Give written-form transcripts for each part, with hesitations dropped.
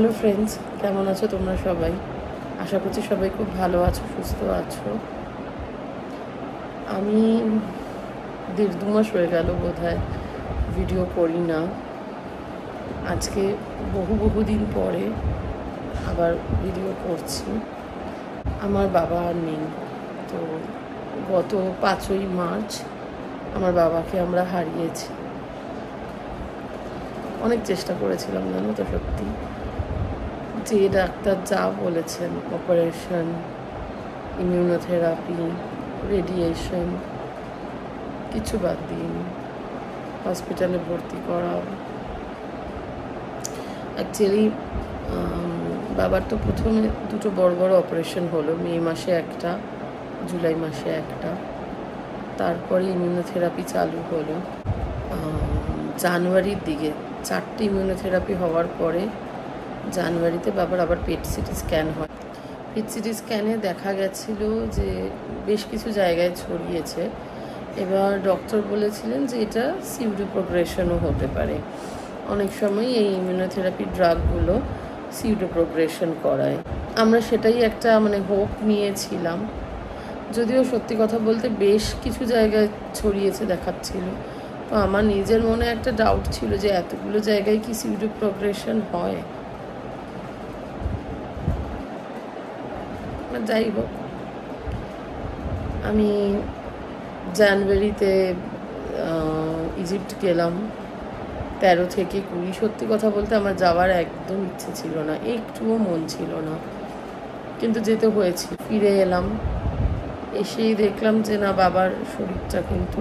Hello friends, কেমন আছো তোমরা সবাই? আশা করছি সবাই খুব ভালো আছো, সুস্থ আছো। আমি 1.5-2 মাস হয়ে গেল বোধহয় ভিডিও করি না। আজকে বহুদিন পরে আবার ভিডিও করছি। আমার বাবা আর নেই, তো গত 5ই মার্চ আমার বাবাকে আমরা হারিয়েছি। অনেক চেষ্টা করেছিলাম, জানো তো, সত্যি যে ডাক্তার যা বলেছেন, অপারেশন, ইমিউনোথেরাপি, রেডিয়েশন, কিছু বাদ দিইনি। হসপিটালে ভর্তি করা। অ্যাকচুয়ালি বাবার তো প্রথমে দুটো বড় অপারেশন হলো, মে মাসে একটা, জুলাই মাসে একটা। তারপরে ইমিউনোথেরাপি চালু হলো জানুয়ারির দিকে। 4টে ইমিউনোথেরাপি হওয়ার পরে জানুয়ারিতে বাবার আবার পেট সিটি স্ক্যান হয়। পেট সিটি স্ক্যানে দেখা গেছিল যে বেশ কিছু জায়গায় ছড়িয়েছে। এবার ডক্টর বলেছিলেন যে এটা সিউডো প্রোগ্রেশনও হতে পারে। অনেক সময় এই ইমিউনোথেরাপি ড্রাগগুলো সিউডো প্রোগ্রেশন করায়। আমরা সেটাই একটা হোপ নিয়েছিলাম, যদিও সত্যি কথা বলতে বেশ কিছু জায়গায় ছড়িয়েছে দেখাচ্ছিল। তো আমার নিজের মনে একটা ডাউট ছিল যে এতগুলো জায়গায় কি সিউডো প্রোগ্রেশন হয়। যাই হোক, আমি জানুয়ারিতে ইজিপ্ট গেলাম 13 থেকে 20। সত্যি কথা বলতে আমার যাওয়ার একদম ইচ্ছে ছিল না, একটুও মন ছিল না, কিন্তু যেতে হয়েছে। ফিরে এলাম, এসেই দেখলাম যে না, বাবার শরীরটা কিন্তু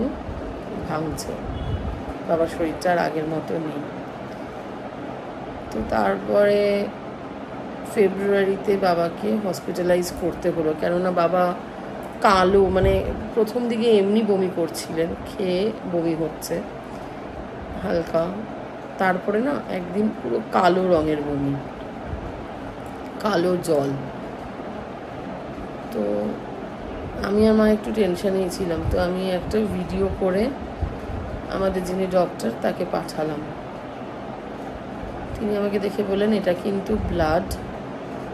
ভাঙছে, বাবার শরীরটা আর আগের মতো নেই। তো তারপরে ফেব্রুয়ারিতে বাবাকে হসপিটালাইজ করতে হলো, কেননা বাবা কালো, প্রথম দিকে এমনি বমি করছিলেন, খেয়ে বমি হচ্ছে হালকা, তারপরে না একদিন পুরো কালো রঙের বমি, কালো জল। তো আমি আর মা একটু টেনশনেই ছিলাম। তো আমি একটা ভিডিও করে আমাদের যিনি ডক্টর তাকে পাঠালাম। তিনি আমাকে দেখে বললেন এটা কিন্তু ব্লাড,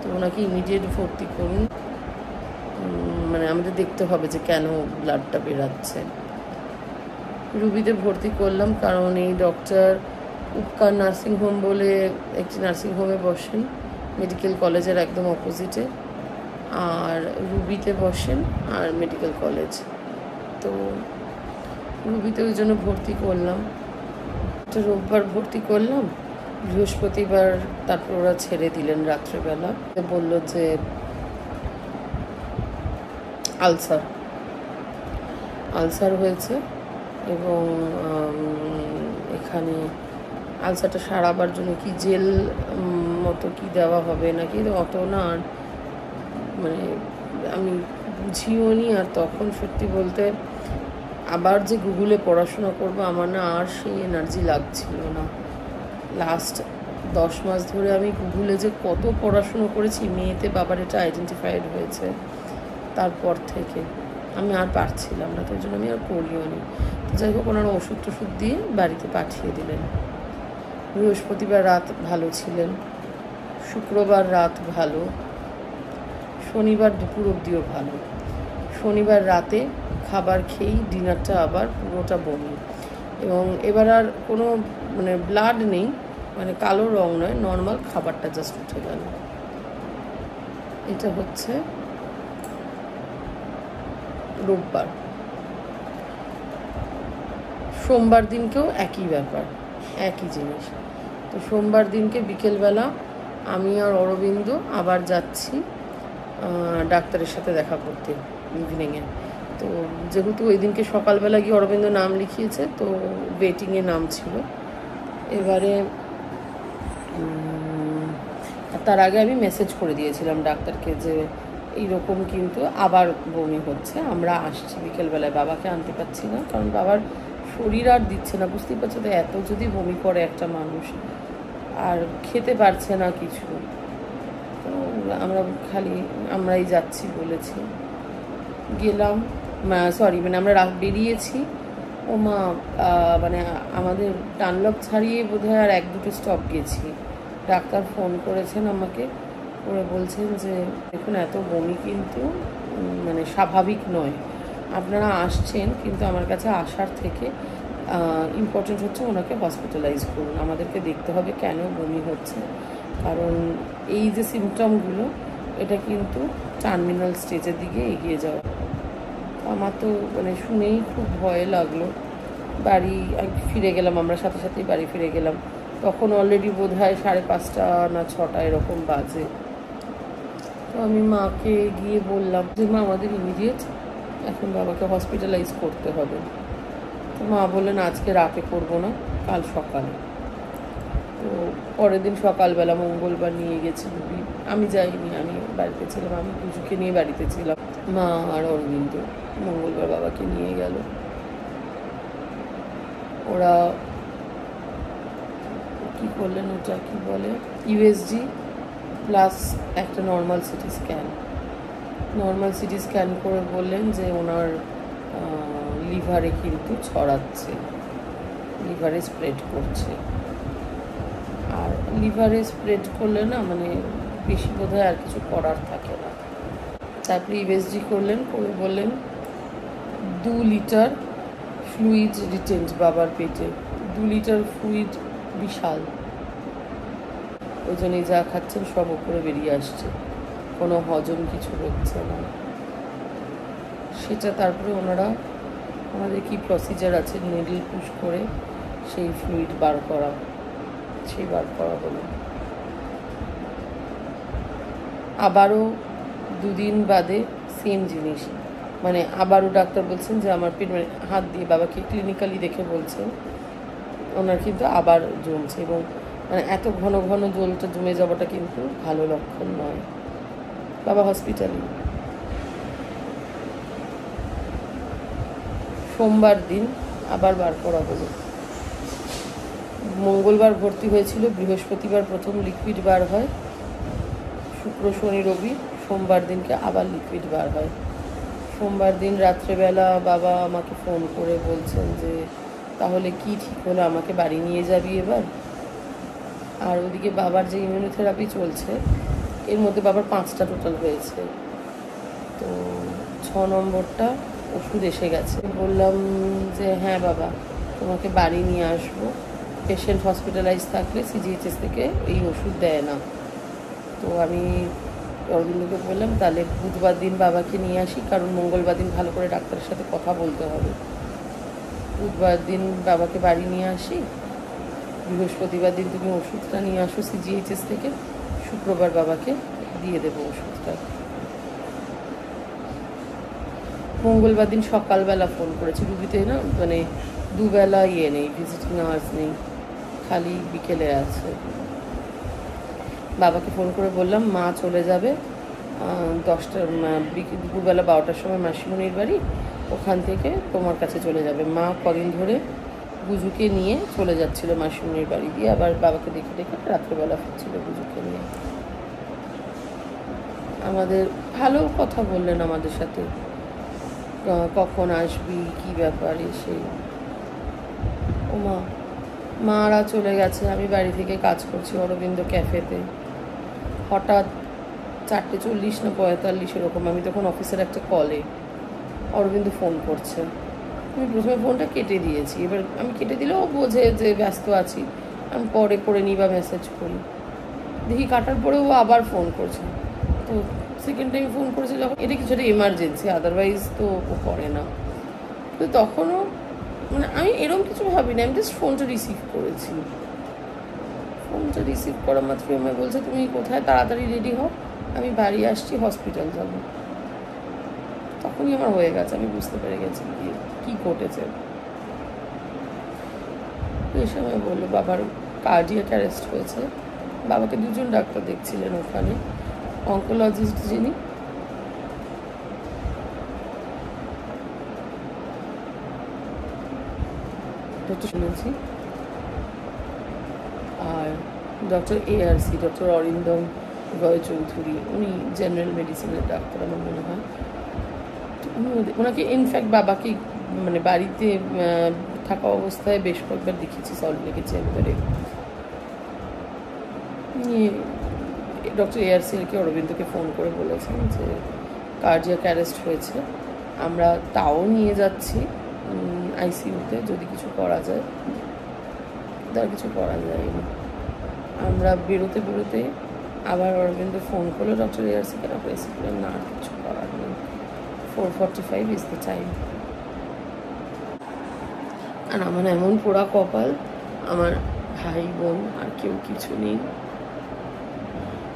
তো ওনাকে ইমিডিয়েট ভর্তি করুন, আমাদের দেখতে হবে যে কেন ব্লাডটা বেরাচ্ছে। রুবিতে ভর্তি করলাম, কারণ এই ডক্টর উপকার নার্সিংহোম বলে একটি নার্সিংহোমে বসেন, মেডিকেল কলেজের একদম অপোজিটে, আর রুবিতে বসেন আর মেডিকেল কলেজ। তো রুবিতে ওই জন্য ভর্তি করলাম। একটা রোববার ভর্তি করলাম, বৃহস্পতিবার তারপর ওরা ছেড়ে দিলেন রাত্রেবেলা। বললো যে আলসার হয়েছে, এবং এখানে আলসারটা সারাবার জন্য কি জেল মতো কি দেওয়া হবে নাকি, অত না আমি বুঝিও নি। আর তখন সত্যি বলতে আবার যে গুগলে পড়াশোনা করবো, আমার না আর সেই এনার্জি লাগছিল না। লাস্ট 10 মাস ধরে আমি গুগলে যে কত পড়াশুনো করেছি, মেয়েতে বাবার এটা আইডেন্টিফাইড হয়েছে, তারপর থেকে আমি আর পারছিলাম না, তাই জন্য আমি আর পড়িও নি। যাই হোক, ওনারা ওষুধ টষুধ দিয়ে বাড়িতে পাঠিয়ে দিলেন। বৃহস্পতিবার রাত ভালো ছিলেন, শুক্রবার রাত ভালো, শনিবার দুপুর অবধিও ভালো। শনিবার রাতে খাবার খেয়েই ডিনারটা আবার পুরোটা বমি, এবং এবার আর কোনো ব্লাড নেই, কালো রং নয়, নর্মাল খাবারটা জাস্ট উঠে গেল। এটা হচ্ছে রোববার। সোমবার দিনকেও একই ব্যাপার, একই জিনিস। তো সোমবার দিনকে বিকেলবেলা আমি আর অরবিন্দ আবার যাচ্ছি ডাক্তারের সাথে দেখা করতে ইভিনিংয়ে। তো যেহেতু ওই দিনকে সকালবেলা গিয়ে অরবিন্দ নাম লিখিয়েছে, তো ওয়েটিংয়ে নাম ছিল। এবারে তার আগে আমি মেসেজ করে দিয়েছিলাম ডাক্তারকে যে এইরকম কিন্তু আবার বমি হচ্ছে, আমরা আসছি বিকেলবেলায়, বাবাকে আনতে পারছি না, কারণ বাবার শরীর আর দিচ্ছে না। বুঝতেই পারছো তো, এত যদি বমি করে একটা মানুষ, আর খেতে পারছে না কিছু, তো আমরাই যাচ্ছি বলেছি। গেলাম, আমরা বেরিয়েছি। ও মা, আমাদের টানলক ছাড়িয়ে বোধহয় আর 1-2 স্টপ গেছি, ডাক্তার ফোন করেছেন আমাকে, করে বলছেন যে দেখুন এত বমি কিন্তু মানে স্বাভাবিক নয়, আপনারা আসছেন কিন্তু আমার কাছে আসার থেকে ইম্পর্টেন্ট হচ্ছে ওনাকে হসপিটালাইজ করুন, আমাদেরকে দেখতে হবে কেন বমি হচ্ছে, কারণ এই যে সিমটমগুলো এটা কিন্তু টার্মিনাল স্টেজের দিকে এগিয়ে যাওয়া। আমার তো মানে শুনেই খুব ভয় লাগলো। বাড়ি ফিরে গেলাম, আমরা সাথে সাথেই বাড়ি ফিরে গেলাম। তখন অলরেডি বোধ হয় 5:30 না 6টা এরকম বাজে। তো আমি মাকে গিয়ে বললাম যে মা আমাদের ইমিডিয়েট এখন বাবাকে হসপিটালাইজ করতে হবে। তো মা বললেন আজকে রাতে করবো না, কাল সকালে। তো পরের দিন সকালবেলা মঙ্গলবার নিয়ে গেছি রুবি, আমি যাইনি, আমি বাড়িতে ছিলাম, আমি পুজোকে নিয়ে বাড়িতে ছিলাম। মা আর অরবিন্দ মঙ্গলবার বাবাকে নিয়ে গেল। ওরা কি করলেন, ওটা কি বলে ইউএসজি প্লাস একটা normal CT scan. Normal CT scan করে বললেন যে ওনার লিভারে কিন্তু ছড়াচ্ছে, লিভারে স্প্রেড করছে। আর লিভারে স্প্রেড করলে না মানে বেশি বোধহয় আর কিছু করার থাকে না। তারপরে ইউএসজি করলেন, করে বললেন 2 লিটার ফ্লুইড রিটেন্ট বাবার পেটে। 2 লিটার ফ্লুইড বিশাল, ওই জন্যই যা খাচ্ছেন সব উপরে বেরিয়ে আসছে, কোনো হজম কিছু হচ্ছে না। সেটা তারপরে ওনারা আমাদের কি প্রসিজার আছে, নেডল পুশ করে সেই ফ্লুইড বার করা, সেই বার করা হলো। আবারও 2 দিন বাদে সেম জিনিস, মানে আবারও ডাক্তার বলছেন যে আমার পেট, মানে হাত দিয়ে বাবাকে ক্লিনিক্যালি দেখে বলছেন ওনার কিন্তু আবার জমছে, এবং মানে এত ঘন ঘন জলটা জমে যাওয়াটা কিন্তু ভালো লক্ষণ নয়। বাবা হসপিটালে। সোমবার দিন আবার বার করা হলো। মঙ্গলবার ভর্তি হয়েছিল, বৃহস্পতিবার প্রথম লিকুইড বার হয়, শুক্র শনি রবি, সোমবার দিনকে আবার লিকুইড বার হয়। সোমবার দিন রাত্রেবেলা বাবা আমাকে ফোন করে বলছেন যে তাহলে কি ঠিক হলো, আমাকে বাড়ি নিয়ে যাবি এবার। আর ওদিকে বাবার যে ইমিউনোথেরাপি চলছে এর মধ্যে বাবার 5টা টোটাল হয়েছে, তো 6 নম্বরটা ওষুধ এসে গেছে। বললাম যে হ্যাঁ বাবা তোমাকে বাড়ি নিয়ে আসবো, পেশেন্ট হসপিটালাইজ থাকলে সিজিএইচএস থেকে এই ওষুধ দেয় না। তো আমি অরবিন্দকে বললাম তাহলে বুধবার দিন বাবাকে নিয়ে আসি, কারণ মঙ্গলবার দিন ভালো করে ডাক্তারের সাথে কথা বলতে হবে। বুধবার দিন বাবাকে বাড়ি নিয়ে আসি, বৃহস্পতিবার দিন তুমি ওষুধটা নিয়ে আসো সিজিএইচএস থেকে, শুক্রবার বাবাকে দিয়ে দেবো ওষুধটা। মঙ্গলবার দিন সকালবেলা ফোন করেছি, রুবিতে না মানে দুবেলা নেই, ভিজিটিং আওয়ার্স নেই, খালি বিকেলে আছে। বাবাকে ফোন করে বললাম মা চলে যাবে 10টা দুপুরবেলা 12টার সময় মাসিমণির বাড়ি, ওখান থেকে তোমার কাছে চলে যাবে। মা কদিন ধরে বুজুকে নিয়ে চলে যাচ্ছিল মাসিমণির বাড়ি দিয়ে, আবার বাবাকে দেখে দেখে রাত্রেবেলা ফিরছিল বুজুকে নিয়ে। আমাদের ভালো কথা বললেন আমাদের সাথে, কখন আসবি কী ব্যাপার এসে। ও মারা চলে গেছে, আমি বাড়ি থেকে কাজ করছি অরবিন্দ ক্যাফেতে। হঠাৎ 4:40 না 45 এরকম, আমি তখন অফিসের একটা কলে, অরবিন্দ ফোন করছে। আমি প্রথমে ফোনটা কেটে দিয়েছি, এবার আমি কেটে দিলেও বোঝে যে ব্যস্ত আছি, আমি পরে করে নিই বা মেসেজ করি। দেখি কাটার পরেও আবার ফোন করছে, তো সেকেন্ড টাইম ফোন করেছে যখন, এটা কিছুটা এমার্জেন্সি, আদারওয়াইজ তো ও করে না। তো তখনও মানে আমি এরকম কিছু ভাবিনি, আমি জাস্ট ফোনটা রিসিভ করেছি। ফোনটা রিসিভ করা মাত্রই আমায় বলছে তুমি কোথায়, তাড়াতাড়ি রেডি হও, আমি বাড়ি আসছি, হসপিটাল যাব। তখনই আমার হয়ে গেছে, আমি বুঝতে পেরে গেছি কি ঘটেছে। এই সময় বললো বাবার কার্ডিয়াক অ্যারেস্ট হয়েছে। বাবাকে 2জন ডাক্তার দেখছিলেন ওখানে, অঙ্কোলজিস্ট যিনি শুনেছি, আর ডক্টর ARC, ডক্টর অরিন্দম রয় চৌধুরী, উনি জেনারেল মেডিসিনের ডাক্তার আমার মনে হয়। ওনাকে ইনফ্যাক্ট বাবাকে মানে বাড়িতে থাকা অবস্থায় বেশ কয়েকবার দেখেছি, সল্টলেকের চেম্বারে। ডক্টর এআরসিএলকে অরবিন্দকে ফোন করে বলেছেন যে কার্ডিয়াক অ্যারেস্ট হয়েছে, আমরা তাও নিয়ে যাচ্ছি আইসিইউতে, যদি কিছু করা যায়। তার কিছু করা যায়নি। আমরা বেরোতে আবার অরবিন্দ ফোন করলো ডক্টর এআরসিকে, ডক্টর এসি করলেন না, আর কিছু করার নেই, 4:45 ইজ দ্য টাইম। আর আমার এমন পোড়া কপাল, আমার ভাই বোন আর কেউ কিছু নেই,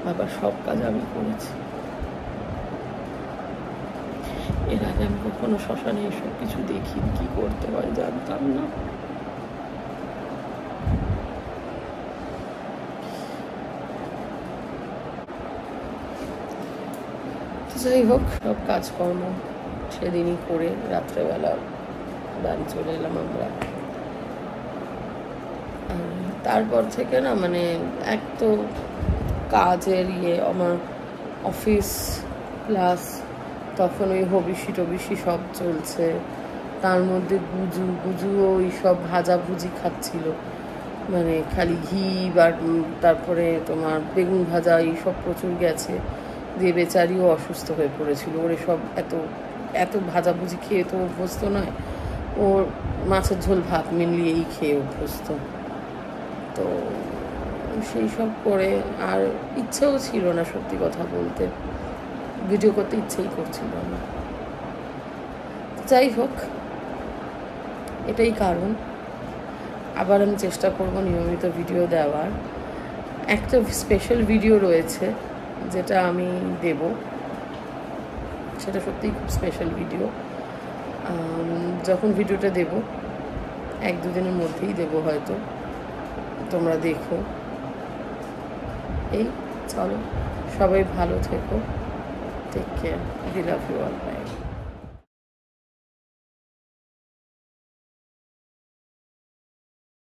বাবার সব কাজ আমি করেছি। এর আগে আমি কখনো শ্মশানে এসব কিছু দেখিনি, কি করতে হয় জানতাম না। যাই হোক, সব কাজকর্ম সেদিনই করে রাত্রেবেলা বাড়ি চলে এলাম আমরা। তারপর থেকে না মানে এক তো কাজের আমার অফিস প্লাস তখন ওই হবিষি সব চলছে, তার মধ্যে গুজুও ওই সব ভাজাভুজি খাচ্ছিল, মানে খালি ঘি বা তারপরে তোমার বেগুন ভাজা এইসব প্রচুর গেছে, দিয়ে বেচারিও অসুস্থ হয়ে পড়েছিল। ওর সব এত ভাজাভুজি খেয়ে তো অভ্যস্ত নয়, ওর মাছের ঝোল ভাত মেনলি এই খেয়ে অভ্যস্ত। তো সেই সব করে আর ইচ্ছেও ছিল না, সত্যি কথা বলতে ভিডিও করতে ইচ্ছেই করছিল না। যাই হোক, এটাই কারণ। আবার আমি চেষ্টা করব নিয়মিত ভিডিও দেওয়ার। একটা স্পেশাল ভিডিও রয়েছে যেটা আমি দেব, সেটা সত্যিই খুব স্পেশাল ভিডিও। যখন ভিডিওটা দেব 1-2 দিনের মধ্যেই দেব হয়তো, তোমরা দেখো। এই চলো, সবাই ভালো থেকো, take care, I love you all, by.